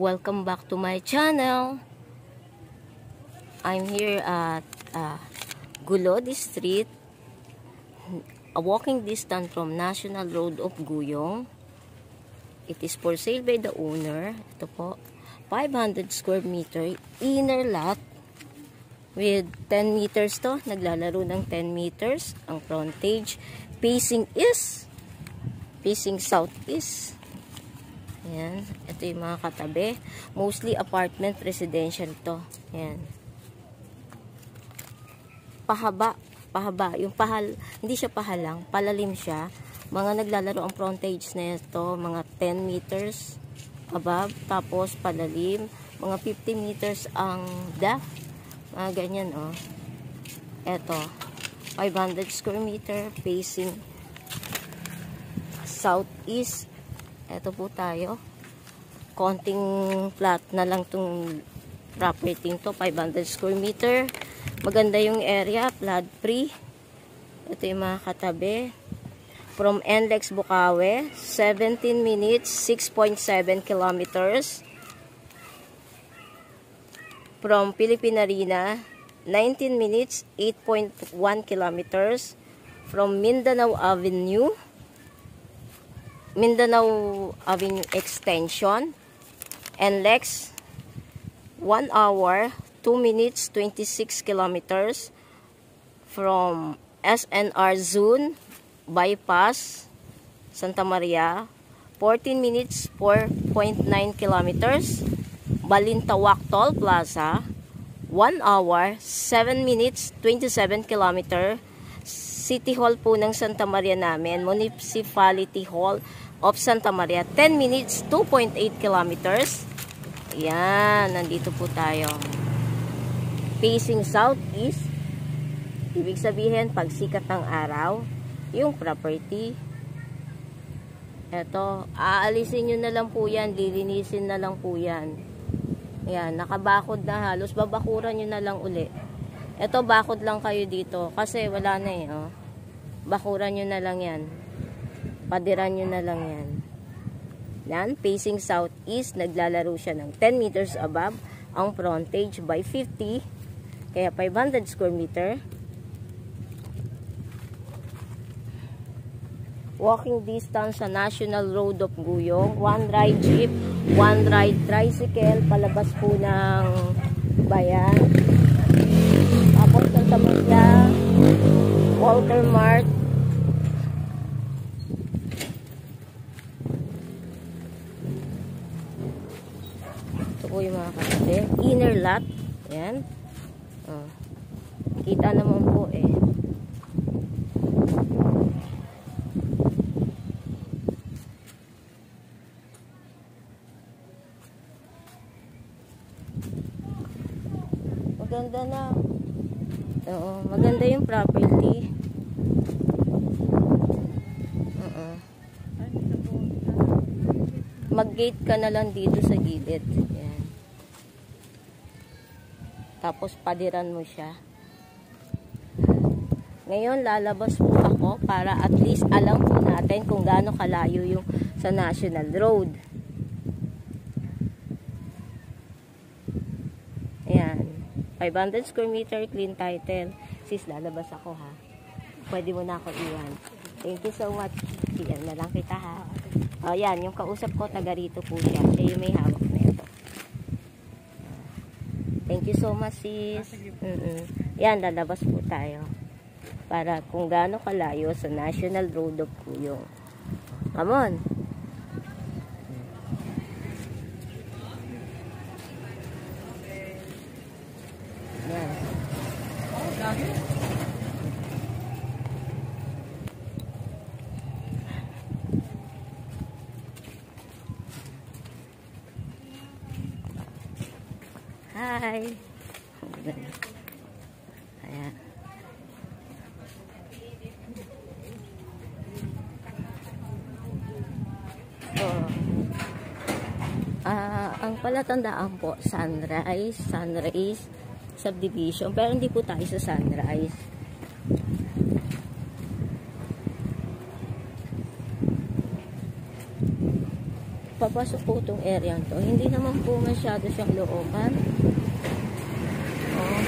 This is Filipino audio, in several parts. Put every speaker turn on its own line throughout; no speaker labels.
Welcome back to my channel. I'm here at Gulodi Street, a walking distance from National Road of Guyong. It is for sale by the owner. Ito po, 500 square meter inner lot with 10 meters to. Naglalaro ng 10 meters. Ang frontage facing southeast. Ayan. Ito yung mga katabi. Mostly apartment residential to. Ayan. Pahaba. Yung pahal, hindi siya pahalang. Palalim siya. Mga naglalaro ang frontage na ito. Mga 10 meters above. Tapos palalim. Mga 50 meters ang depth. Mga ganyan, oh. Ito. 500 square meter facing southeast. Ito po tayo. Konting flat na lang itong property to. 500 square meter. Maganda yung area. Flood free. Ito yung mga katabi. From NLEX Bukawe. 17 minutes. 6.7 kilometers. From Philippine Arena. 19 minutes. 8.1 kilometers. From Mindanao Avenue Extension, NLEX 1 hour 2 minutes 26 kilometers from SNR Zone Bypass Santa Maria 14 minutes 4.9 kilometers. Balintawak Toll Plaza 1 hour 7 minutes 27 kilometers. City Hall po ng Santa Maria namin, Municipality Hall of Santa Maria, 10 minutes, 2.8 kilometers. Ayan, nandito po tayo. Facing southeast, ibig sabihin, pag sikat ng araw, yung property. Eto, aalisin nyo na lang po yan, lilinisin na lang po yan. Ayan, nakabakod na halos, babakuran nyo na lang uli. Eto, bakod lang kayo dito, kasi wala na eh, oh. Bakuran nyo na lang yan. Padiran nyo na lang yan. Yan, facing southeast, naglalaro siya ng 10 meters above. Ang frontage by 50. Kaya 500 square meter. Walking distance sa National Road of Guyong. 1 ride jeep, 1 ride tricycle. Palabas po ng bayan. Tapos Santa Maria, Walter Mart. Ito po yung mga katabi. Inner lot. Ayan. Oh. Kita naman po eh. Maganda na. Oo, maganda yung property. Mag-gate ka na lang dito sa gilid. Yan. Tapos padiran mo siya. Ngayon lalabas po ako para at least alam po natin kung gaano kalayo yung sa National Road. Ayan. 500 square meter, clean title. Sis, lalabas ako ha. Pwede mo na ako iwan. Thank you so much. Iyan na lang kita ha. O yan, yung kausap ko, taga rito po siya. Siya yung may hawak na ito. Thank you so much sis. Yan, lalabas po tayo. Para kung gaano kalayo sa National Road of Guyong. Come on. Hi. Ayan. So, ang palatandaan po, Sunrise Subdivision. Pero hindi po tayo sa Sunrise. papasok po itong area to. Hindi naman po masyado siyang looban. Oh.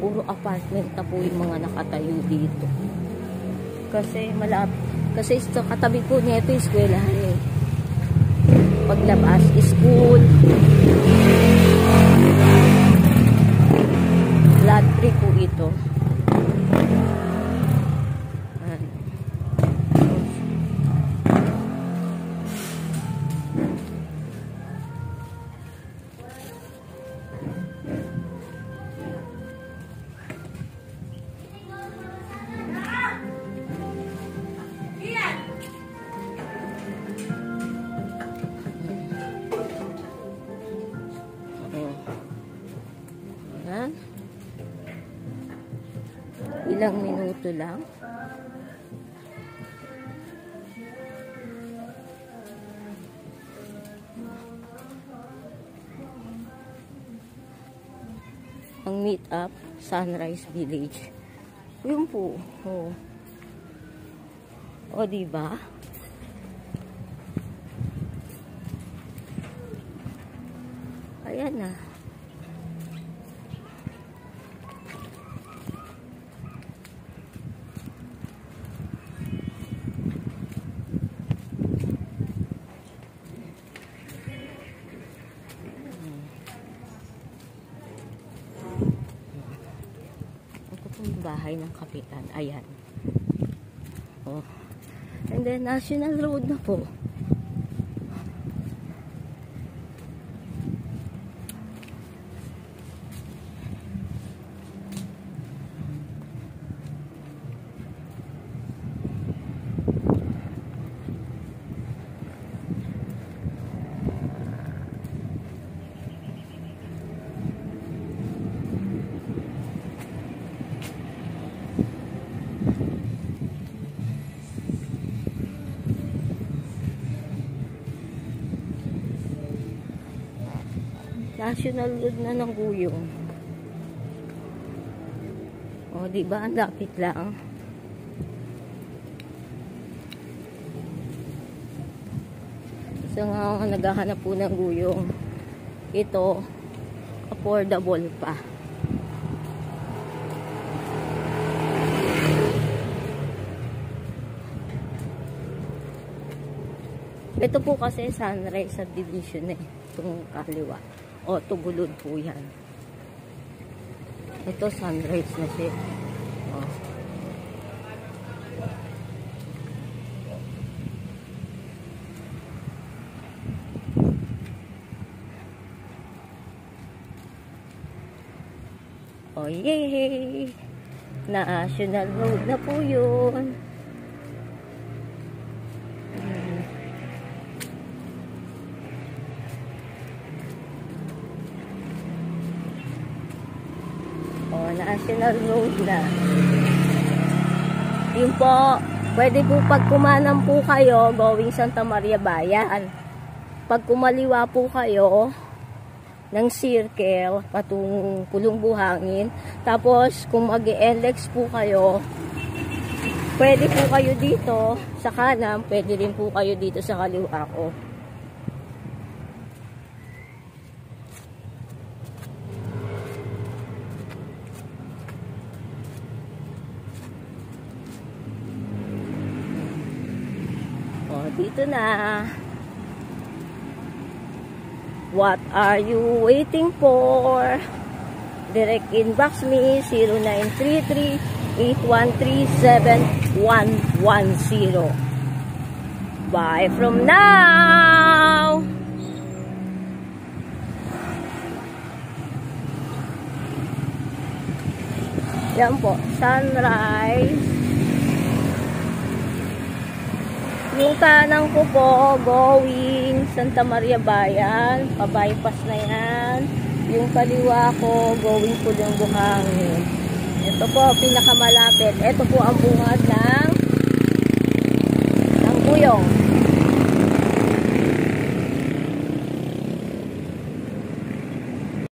Puro apartment na po yung mga nakatayo dito. Kasi kasi sa katabi po nito yung eskwelahan eh. Paglabas, school. Lot 3 po ito. Ilang minuto lang. Ang meet up, Sunrise Village. Yun po. Oh. O, diba? Ayan na. Bahay ng kapitan. Ayan. Oh. And then, National Road na po. National Road na ng Guyong. O, diba? Ang lapit lang. So, nga naghahanap po ng Guyong. Ito, affordable pa. Ito po kasi Sunrise Subdivision eh. Itong kaliwa. O, Tugulod po yan. Ito, Sunrise na siya. O. O, yay! National Road na po yun. National Road na. Yun po, pwede po pag kumanan po kayo, going Santa Maria Bayan. Pag kumaliwa po kayo ng circle, patungong Pulong Buhangin. Tapos, kung mag-e-NLEX po kayo, pwede po kayo dito sa kanan, pwede rin po kayo dito sa kaliwa ko. Dito na. What are you waiting for? Direct inbox me 0933-813-7110. Bye from now. Yan po, Sunrise. Yung kanan ko po, going Santa Maria Bayan, pa-bypass na yan. Yung kaliwa ko, going Pulong Buhangin. Ito po, pinakamalapit. Ito po ang bungad ng Guyong.